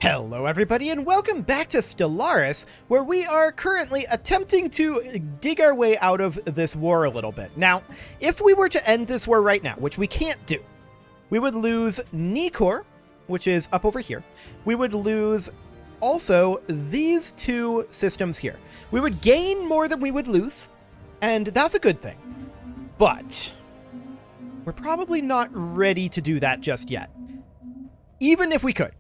Hello everybody and welcome back to Stellaris, where we are currently attempting to dig our way out of this war a little bit. Now, if we were to end this war right now, which we can't do, we would lose Nikor, which is up over here. We would lose also these two systems here. We would gain more than we would lose, and that's a good thing. But we're probably not ready to do that just yet, even if we could.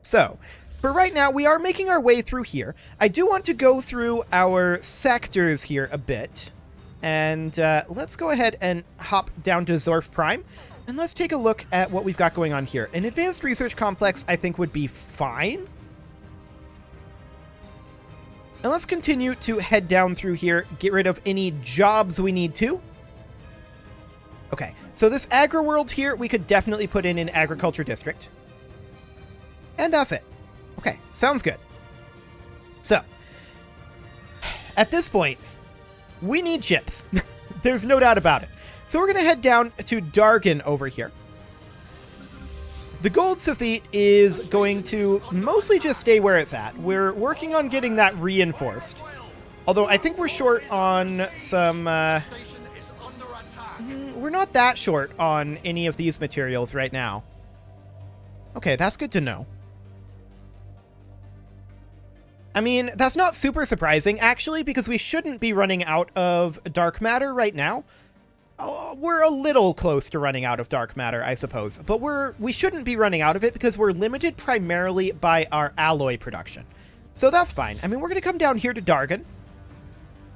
So, for right now, we are making our way through here. I do want to go through our sectors here a bit. And let's go ahead and hop down to Zorf Prime. And let's take a look at what we've got going on here. An advanced research complex, I think, would be fine. And let's continue to head down through here, get rid of any jobs we need to. Okay, so this agri-world here, we could definitely put in an agriculture district. And that's it. Okay, sounds good. So, at this point, we need ships. There's no doubt about it. So we're going to head down to Dargan over here. The Gold Safite is going to mostly just stay where it's at. We're working on getting that reinforced. Although I think we're short on some... we're not that short on any of these materials right now. Okay, that's good to know. I mean, that's not super surprising, actually, because we shouldn't be running out of dark matter right now. We're a little close to running out of dark matter, I suppose, but we shouldn't be running out of it because we're limited primarily by our alloy production. So that's fine. I mean, we're going to come down here to Dargan,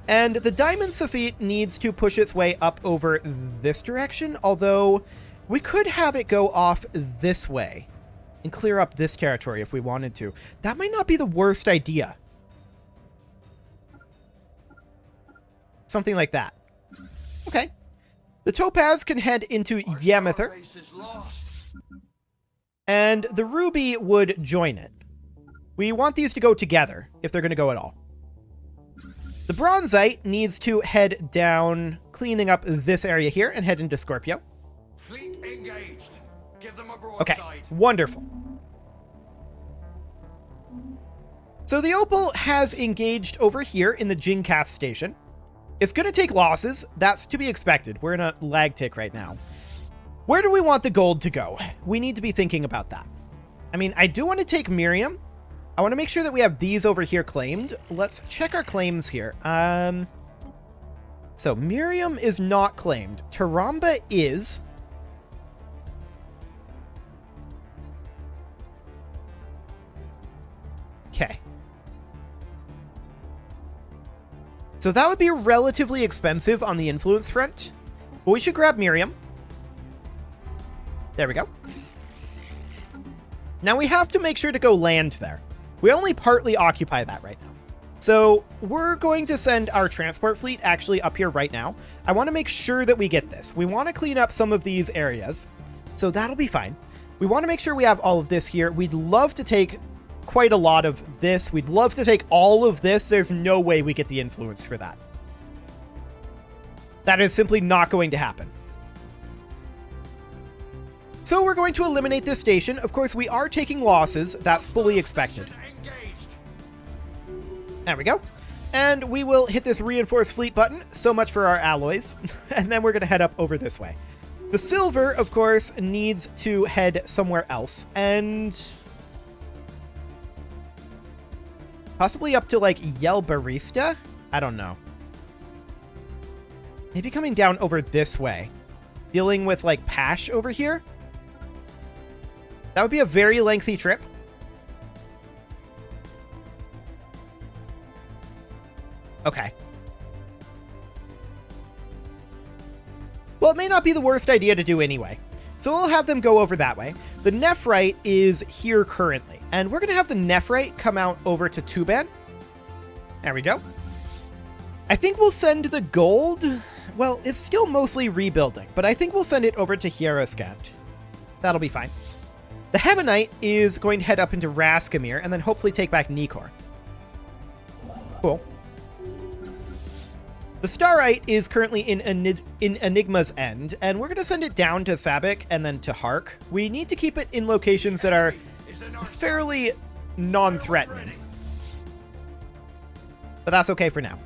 and the Diamond Safite needs to push its way up over this direction, although we could have it go off this way and clear up this territory if we wanted to. That might not be the worst idea. Something like that. Okay. The Topaz can head into Yamather. And the Ruby would join it. We want these to go together, if they're going to go at all. The Bronzite needs to head down, cleaning up this area here, and head into Scorpio. Fleet engaged. Give them a broadside. Okay, wonderful. So the Opal has engaged over here in the Jinkath station. It's going to take losses. That's to be expected. We're in a lag tick right now. Where do we want the gold to go? We need to be thinking about that. I mean, I do want to take Miriam. I want to make sure that we have these over here claimed. Let's check our claims here. So Miriam is not claimed. Taramba is. Okay. So that would be relatively expensive on the influence front. But we should grab Miriam. There we go. Now we have to make sure to go land there. We only partly occupy that right now. So we're going to send our transport fleet actually up here right now. I want to make sure that we get this. We want to clean up some of these areas. So that'll be fine. We want to make sure we have all of this here. We'd love to take quite a lot of this. We'd love to take all of this. There's no way we get the influence for that. That is simply not going to happen. So we're going to eliminate this station. Of course, we are taking losses. That's fully expected. There we go. And we will hit this reinforce fleet button. So much for our alloys. And then we're going to head up over this way. The silver, of course, needs to head somewhere else. And possibly up to, like, Yel Barista? I don't know. Maybe coming down over this way. Dealing with, like, Pash over here? That would be a very lengthy trip. Okay. Well, it may not be the worst idea to do anyway. So we'll have them go over that way. The Nephrite is here currently. And we're going to have the Nephrite come out over to Tuban. There we go. I think we'll send the gold. Well, it's still mostly rebuilding, but I think we'll send it over to Hieroskant. That'll be fine. The Heavenite is going to head up into Raskamir and then hopefully take back Nikor. Cool. The Starite is currently in Enigma's End, and we're going to send it down to Sabik and then to Hark. We need to keep it in locations that are fairly non-threatening. But that's okay for now.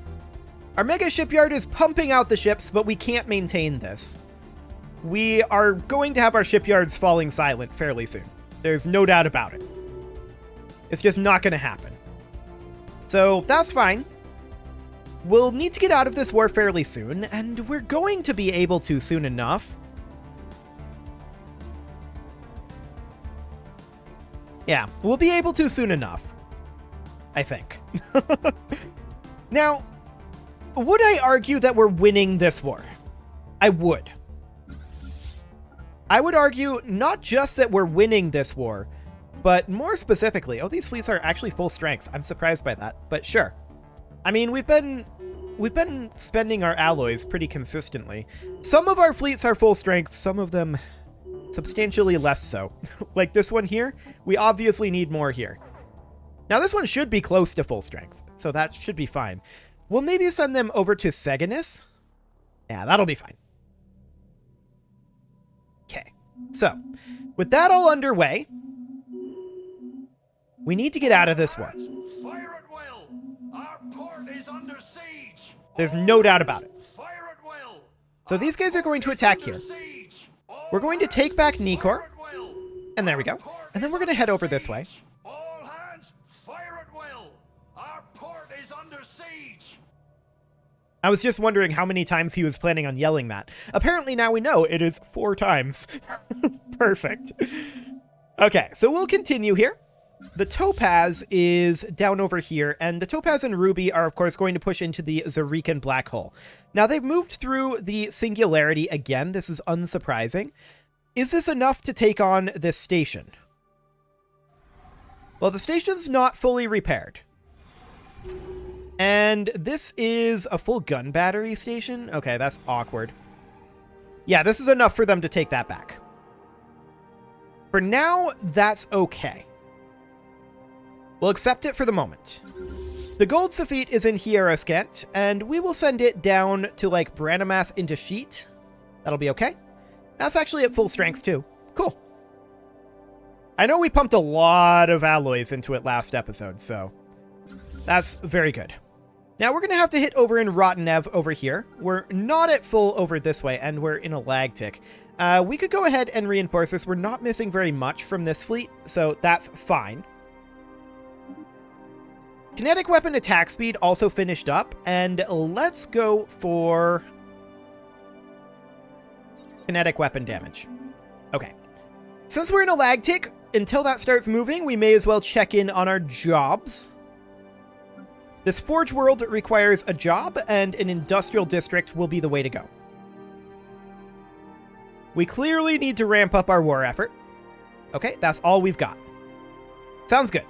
Our mega shipyard is pumping out the ships, but we can't maintain this. We are going to have our shipyards falling silent fairly soon. There's no doubt about it. It's just not going to happen. So that's fine. We'll need to get out of this war fairly soon, and we're going to be able to soon enough. Yeah, we'll be able to soon enough. I think. Now, would I argue that we're winning this war? I would. I would argue not just that we're winning this war, but more specifically, oh, these fleets are actually full strength. I'm surprised by that, but sure. I mean, we've been spending our alloys pretty consistently. Some of our fleets are full strength, some of them substantially less so. Like this one here, we obviously need more here. Now this one should be close to full strength, so that should be fine. We'll maybe send them over to Seganis. Yeah, that'll be fine. Okay, so with that all underway, we need to get out of this war. Fire at will. Our port is under siege. There's no doubt about it. Fire at will. So these guys are going to attack here. We're going to take back Nikor, and there we go. And then we're going to head over this way. All hands, fire at will. Our port is under siege. I was just wondering how many times he was planning on yelling that. Apparently now we know it is 4 times. Perfect. Okay, so we'll continue here. The Topaz is down over here, and the Topaz and Ruby are, of course, going to push into the Zarican black hole. Now, they've moved through the Singularity again. This is unsurprising. Is this enough to take on this station? Well, the station's not fully repaired. And this is a full gun battery station? Okay, that's awkward. Yeah, this is enough for them to take that back. For now, that's okay. We'll accept it for the moment. The Gold Saphite is in Hieroskent, and we will send it down to, like, Branamath into Sheet. That'll be okay. That's actually at full strength, too. Cool. I know we pumped a lot of alloys into it last episode, so that's very good. Now, we're going to have to hit over in Rottenev over here. We're not at full over this way, and we're in a lag tick. We could go ahead and reinforce this. We're not missing very much from this fleet, so that's fine. Kinetic weapon attack speed also finished up, and let's go for kinetic weapon damage. Okay. Since we're in a lag tick, until that starts moving, we may as well check in on our jobs. This Forge World requires a job, and an industrial district will be the way to go. We clearly need to ramp up our war effort. Okay, that's all we've got. Sounds good.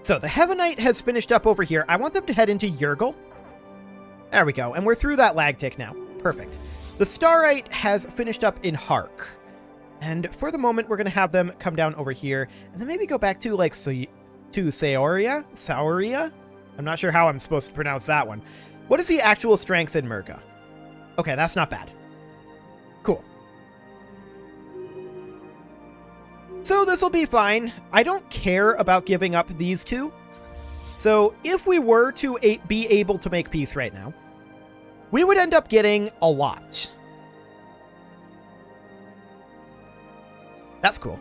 So the Heavenite has finished up over here. I want them to head into Yurgle. There we go. And we're through that lag tick now. Perfect. The Starite has finished up in Hark. And for the moment, we're going to have them come down over here. And then maybe go back to, like, to Saoria? Sauria? I'm not sure how I'm supposed to pronounce that one. What is the actual strength in Murga? Okay, that's not bad. Cool. So this will be fine. I don't care about giving up these two. So if we were to be able to make peace right now, we would end up getting a lot. That's cool.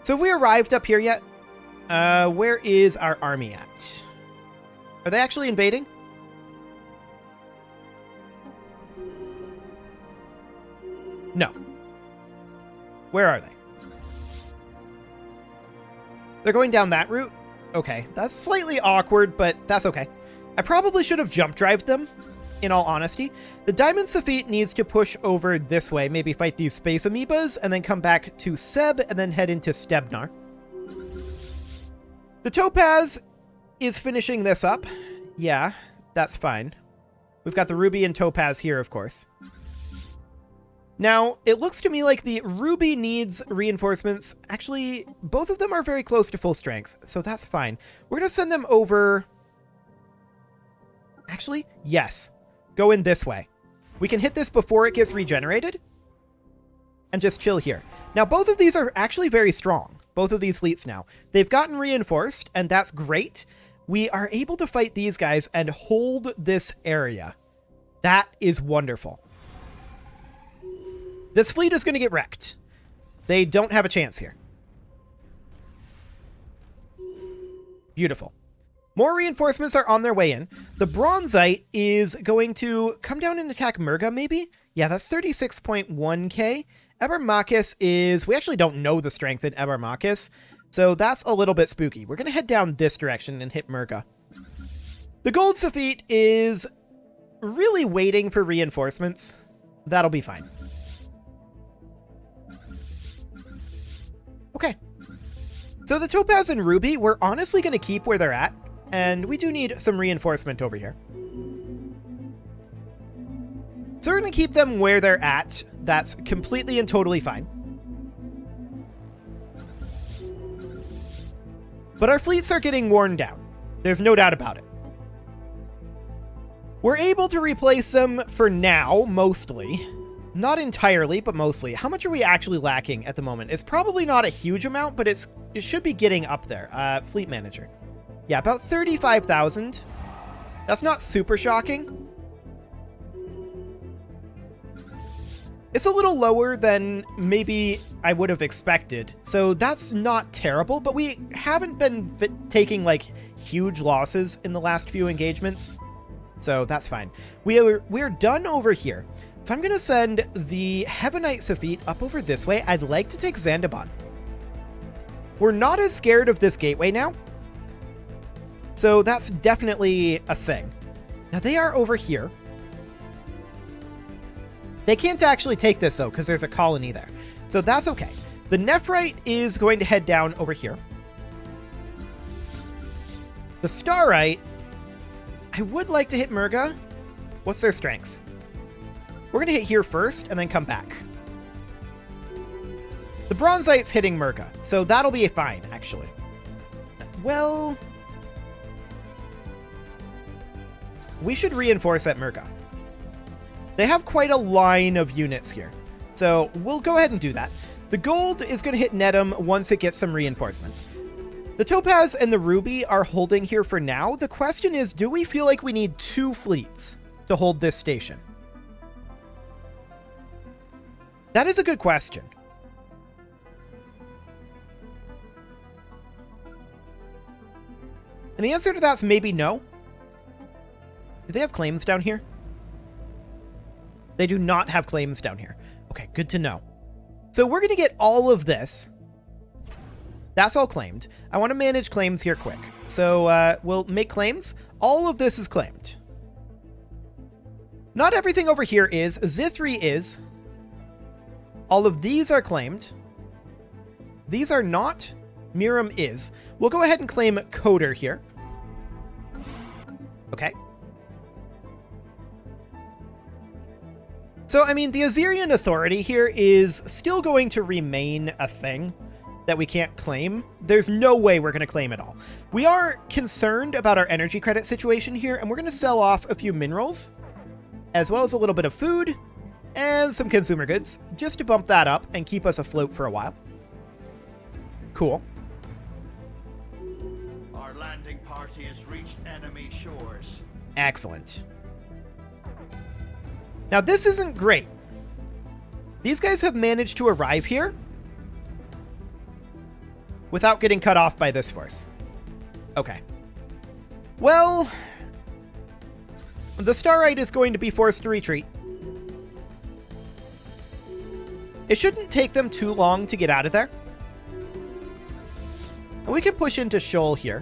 So have we arrived up here yet? Where is our army at? Are they actually invading? No. Where are they? They're going down that route? Okay, that's slightly awkward, but that's okay. I probably should have jump drived them, in all honesty. The Diamond Saphite needs to push over this way, maybe fight these space amoebas, and then come back to Seb, and then head into Stebnar. The Topaz is finishing this up. Yeah, that's fine. We've got the Ruby and Topaz here, of course. Now, it looks to me like the Ruby needs reinforcements. Actually, both of them are very close to full strength, so that's fine. We're going to send them over... Actually, yes. Go in this way. We can hit this before it gets regenerated. and just chill here. Now, both of these are actually very strong. Both of these fleets now. They've gotten reinforced, and that's great. We are able to fight these guys and hold this area. That is wonderful. This fleet is going to get wrecked. They don't have a chance here. Beautiful. More reinforcements are on their way in. The Bronzite is going to come down and attack Murga, maybe? Yeah, that's 36.1k. Ebermachus is... We actually don't know the strength in Ebermachus, so that's a little bit spooky. We're going to head down this direction and hit Murga. The Gold Saphit is really waiting for reinforcements. That'll be fine. Okay. So the Topaz and Ruby, we're honestly going to keep where they're at. And we do need some reinforcement over here. So we're going to keep them where they're at. That's completely and totally fine. But our fleets are getting worn down. There's no doubt about it. We're able to replace them for now, mostly. Not entirely, but mostly. How much are we actually lacking at the moment? It's probably not a huge amount, but it should be getting up there. Fleet manager. Yeah, about 35,000. That's not super shocking. It's a little lower than maybe I would have expected. So that's not terrible, but we haven't been taking like huge losses in the last few engagements. So that's fine. We're done over here. So I'm going to send the Heavenite Saphit up over this way. I'd like to take Zandaban. We're not as scared of this gateway now. So that's definitely a thing. Now they are over here. They can't actually take this though, because there's a colony there. So that's okay. The Nephrite is going to head down over here. The Starite, I would like to hit Murga. What's their strength? We're going to hit here first and then come back. The Bronzite's hitting Murga, so that'll be fine, actually. Well, we should reinforce at Murga. They have quite a line of units here, so we'll go ahead and do that. The gold is going to hit Nedum once it gets some reinforcement. The Topaz and the Ruby are holding here for now. The question is, do we feel like we need 2 fleets to hold this station? That is a good question. And the answer to that's maybe no. Do they have claims down here? They do not have claims down here. Okay, good to know. So we're going to get all of this. That's all claimed. I want to manage claims here quick. So we'll make claims. All of this is claimed. Not everything over here is. Zithri is. All of these are claimed. These are not. Miram is. We'll go ahead and claim Coder here. Okay. So, I mean, the Azerian Authority here is still going to remain a thing that we can't claim. There's no way we're going to claim it all. We are concerned about our energy credit situation here, and we're going to sell off a few minerals, as well as a little bit of food and some consumer goods, just to bump that up and keep us afloat for a while. Cool. Our landing party has reached enemy shores. Excellent. Now, this isn't great. These guys have managed to arrive here without getting cut off by this force. Okay. Well, the Starite is going to be forced to retreat. It shouldn't take them too long to get out of there. And we can push into Shoal here.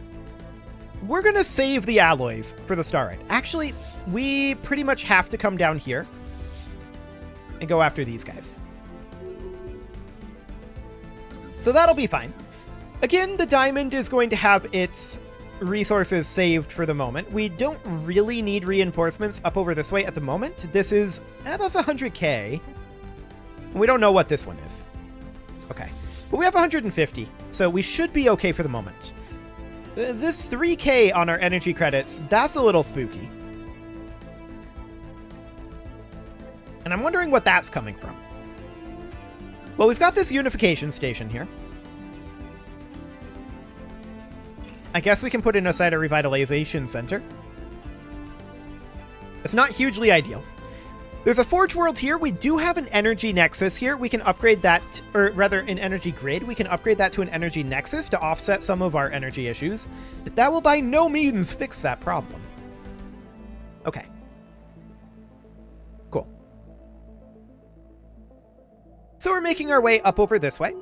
We're going to save the alloys for the Starite. Actually, we pretty much have to come down here and go after these guys. So that'll be fine. Again, the diamond is going to have its resources saved for the moment. We don't really need reinforcements up over this way at the moment. This is, that's 100k. We don't know what this one is. Okay. But we have 150, so we should be okay for the moment. This 3k on our energy credits, that's a little spooky. And I'm wondering what that's coming from. Well, we've got this unification station here. I guess we can put in a site of revitalization center. It's not hugely ideal. There's a forge world here. We do have an energy nexus here. We can upgrade that, or rather an energy grid. We can upgrade that to an energy nexus to offset some of our energy issues. But that will by no means fix that problem. Okay. Cool. So we're making our way up over this way.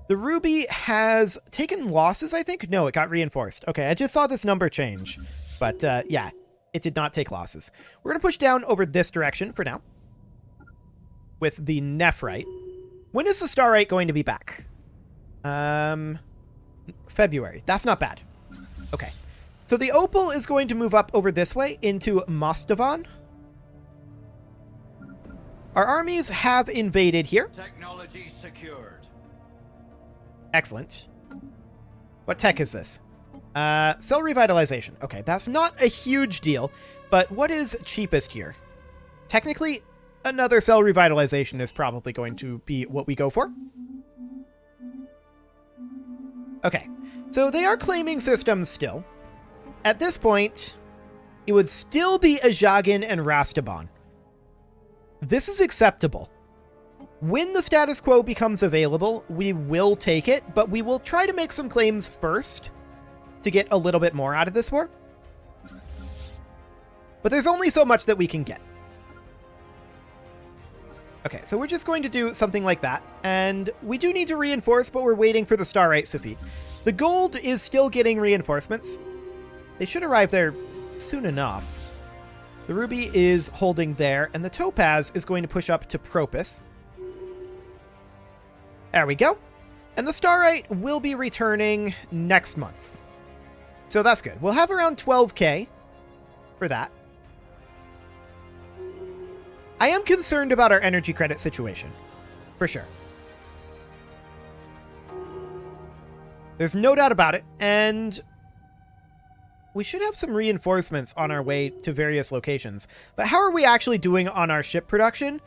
The Ruby has taken losses, I think? No, it got reinforced. Okay, I just saw this number change. But, yeah, it did not take losses. We're going to push down over this direction for now. With the Nephrite. When is the Starite going to be back? February. That's not bad. Okay. So the Opal is going to move up over this way into Mostavan. Our armies have invaded here. Technology secured. Excellent. What tech is this? Cell revitalization. Okay, that's not a huge deal, but what is cheapest here? Technically, another cell revitalization is probably going to be what we go for. Okay, so they are claiming systems still. At this point, it would still be Ajagan and Rastaban. This is acceptable. When the status quo becomes available, we will take it, but we will try to make some claims first to get a little bit more out of this war. But there's only so much that we can get. Okay, so we're just going to do something like that, and we do need to reinforce, but we're waiting for the Starite Safit. The gold is still getting reinforcements. They should arrive there soon enough. The ruby is holding there, and the topaz is going to push up to Propus. There we go. And the Starite will be returning next month. So that's good. We'll have around 12k for that. I am concerned about our energy credit situation, for sure. There's no doubt about it, and we should have some reinforcements on our way to various locations. But how are we actually doing on our ship production?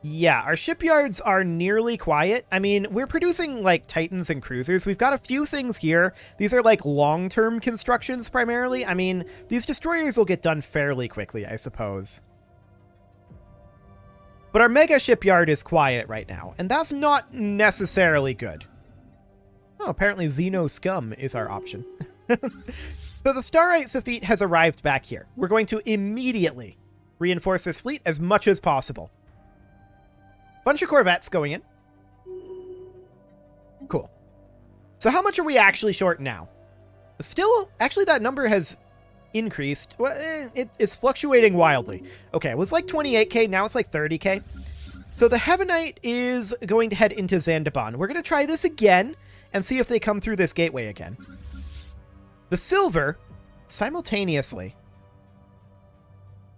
Yeah, our shipyards are nearly quiet. I mean, we're producing, like, Titans and cruisers. We've got a few things here. These are, like, long-term constructions, primarily. I mean, these destroyers will get done fairly quickly, I suppose. But our mega shipyard is quiet right now, and that's not necessarily good. Oh, apparently Xeno Scum is our option. So the Starite Safit has arrived back here. We're going to immediately reinforce this fleet as much as possible. Bunch of Corvettes going in. Cool. So how much are we actually short now? Still, actually that number has increased. Well, it is fluctuating wildly. Okay, it was like 28k, now it's like 30k. So the Heavenite is going to head into Zandaban. We're going to try this again and see if they come through this gateway again. The Silver, simultaneously,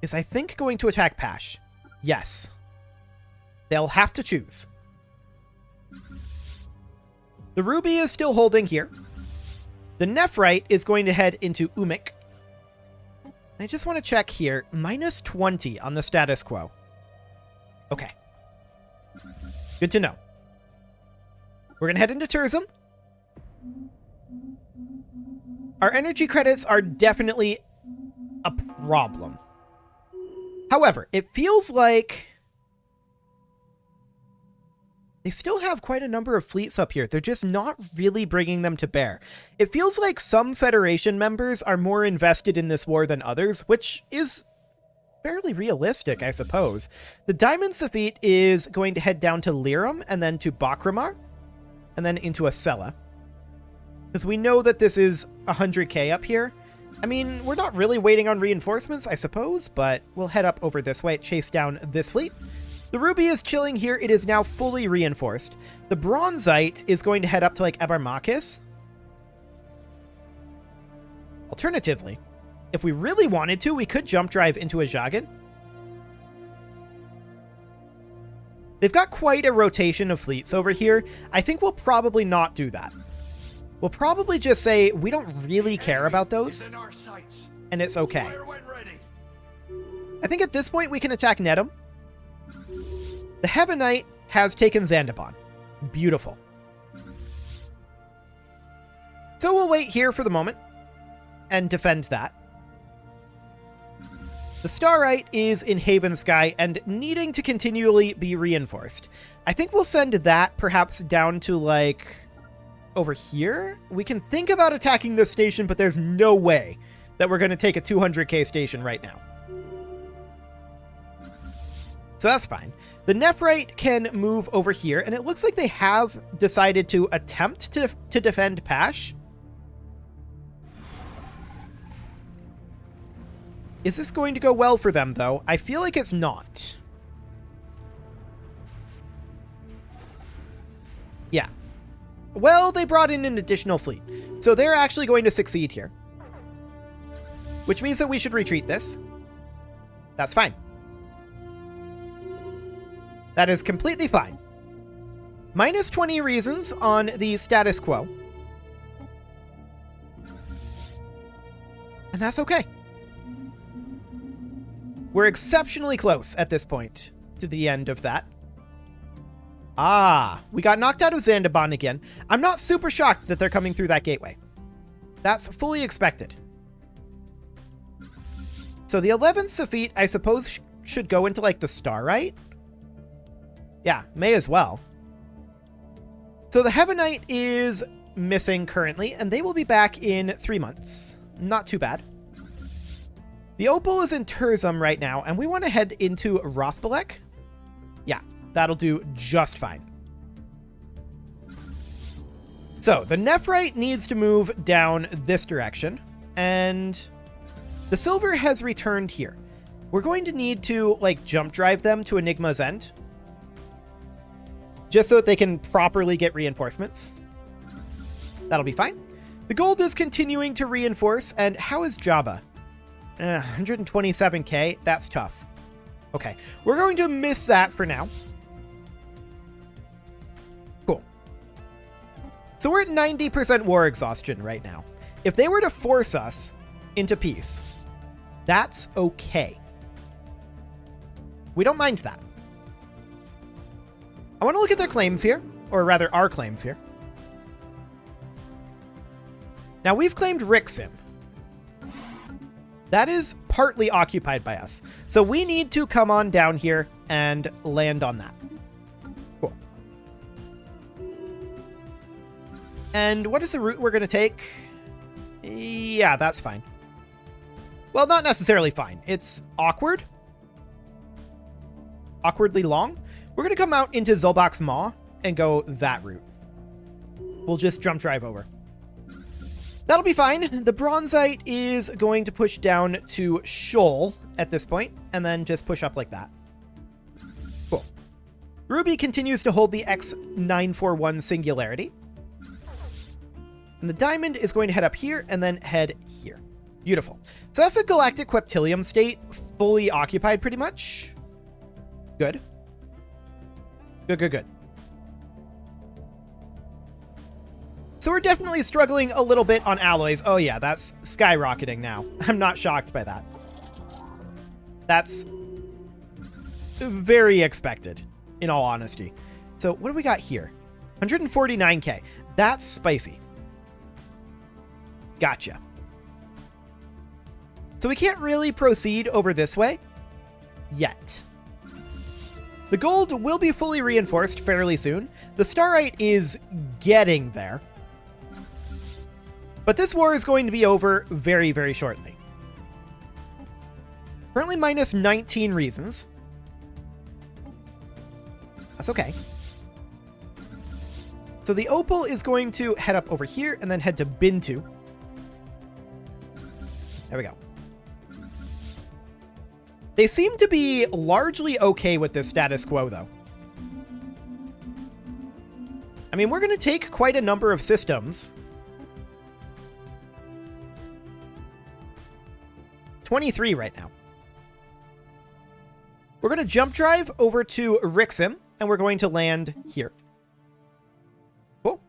is I think going to attack Pash. Yes. They'll have to choose. The Ruby is still holding here. The Nephrite is going to head into Umik. I just want to check here. Minus 20 on the status quo. Okay. Good to know. We're going to head into Turzum. Our energy credits are definitely a problem. However, it feels like they still have quite a number of fleets up here. They're just not really bringing them to bear. It feels like some Federation members are more invested in this war than others, which is fairly realistic, I suppose. The Diamond Safit is going to head down to Lirum and then to Bakramar and then into Acela. Because we know that this is 100k up here. I mean, we're not really waiting on reinforcements, I suppose, but we'll head up over this way, chase down this fleet. The Ruby is chilling here. It is now fully reinforced. The Bronzite is going to head up to, like, Ebermakis. Alternatively, if we really wanted to, we could jump drive into Ajagan. They've got quite a rotation of fleets over here. I think we'll probably not do that. We'll probably just say we don't really care about those, and it's okay. I think at this point we can attack Nedum. The Heavenite has taken Zandabon. Beautiful. So we'll wait here for the moment and defend that. The Starite is in Haven Sky and needing to continually be reinforced. I think we'll send that perhaps down to, like, over here. We can think about attacking this station, but there's no way that we're going to take a 200k station right now. So that's fine. The Nephrite can move over here, and it looks like they have decided to attempt to defend Pash. Is this going to go well for them, though? I feel like it's not. Yeah. Well, they brought in an additional fleet, so they're actually going to succeed here. Which means that we should retreat this. That's fine. That is completely fine. Minus 20 reasons on the status quo. And that's okay. We're exceptionally close at this point to the end of that. Ah, we got knocked out of Zandabon again. I'm not super shocked that they're coming through that gateway. That's fully expected. So the 11th Safit, I suppose, should go into, like, the Starite? Yeah, may as well. So the Heavenite is missing currently, and they will be back in 3 months. Not too bad. The Opal is in Turzum right now, and we want to head into Rothbalek. Yeah, that'll do just fine. So the Nephrite needs to move down this direction, and the Silver has returned here. We're going to need to, like, jump drive them to Enigma's End, just so that they can properly get reinforcements. That'll be fine. The Gold is continuing to reinforce, and how is Jabba? 127k, that's tough. Okay, we're going to miss that for now. Cool. So we're at 90% war exhaustion right now. If they were to force us into peace, that's okay. We don't mind that. I want to look at their claims here, or rather our claims here. Now we've claimed Rixim. That is partly occupied by us. So we need to come on down here and land on that. Cool. And what is the route we're going to take? Yeah, that's fine. Well, not necessarily fine. It's awkward. Awkwardly long. We're going to come out into Zolbak's Maw and go that route. We'll just jump drive over. That'll be fine. The Bronzite is going to push down to Shoal at this point, and then just push up like that. Cool. Ruby continues to hold the X941 Singularity. And the Diamond is going to head up here and then head here. Beautiful. So that's a Galactic Queptilium state, fully occupied pretty much. Good. Good. So we're definitely struggling a little bit on alloys. Oh yeah, that's skyrocketing now. I'm not shocked by that. That's very expected, in all honesty. So what do we got here? 149k. That's spicy. Gotcha. So we can't really proceed over this way yet. The Gold will be fully reinforced fairly soon. The Starite is getting there. But this war is going to be over very, very shortly. Currently minus 19 reasons. That's okay. So the Opal is going to head up over here and then head to Bintu. There we go. They seem to be largely okay with this status quo, though. I mean, we're going to take quite a number of systems. 23 right now. We're going to jump drive over to Rixim, and we're going to land here. Cool.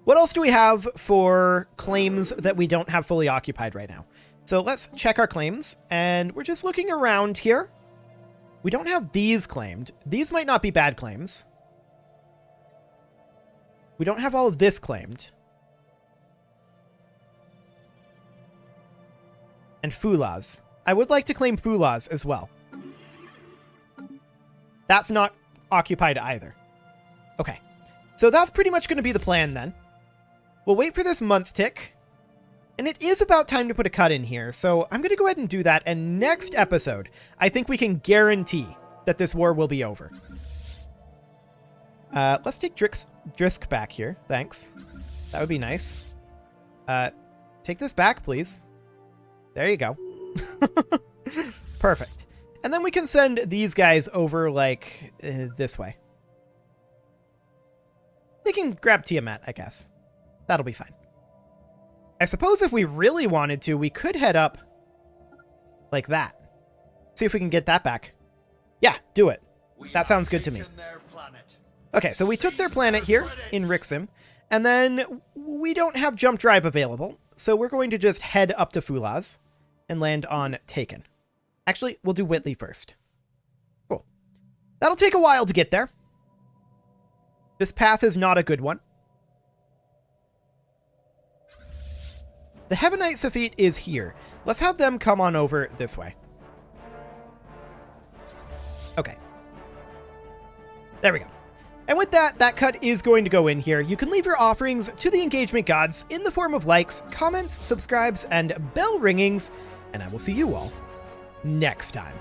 What else do we have for claims that we don't have fully occupied right now? So let's check our claims, and we're just looking around here. We don't have these claimed. These might not be bad claims. We don't have all of this claimed. And Fulaz. I would like to claim Fulaz as well. That's not occupied either. Okay. So that's pretty much going to be the plan then. We'll wait for this month tick. And it is about time to put a cut in here, so I'm going to go ahead and do that, and next episode, I think we can guarantee that this war will be over. Let's take Drisk back here. Thanks. That would be nice. Take this back, please. There you go. Perfect. And then we can send these guys over, like, this way. They can grab Tiamat, I guess. That'll be fine. I suppose if we really wanted to, we could head up like that. See if we can get that back. Yeah, do it. That sounds good to me. Okay, so we took their planet here in Rixim, and then we don't have jump drive available, so we're going to just head up to Fulaz and land on Taken. Actually, we'll do Whitley first. Cool. That'll take a while to get there. This path is not a good one. The Heavenite Saphite is here. Let's have them come on over this way. Okay. There we go. And with that, that cut is going to go in here. You can leave your offerings to the engagement gods in the form of likes, comments, subscribes, and bell ringings, and I will see you all next time.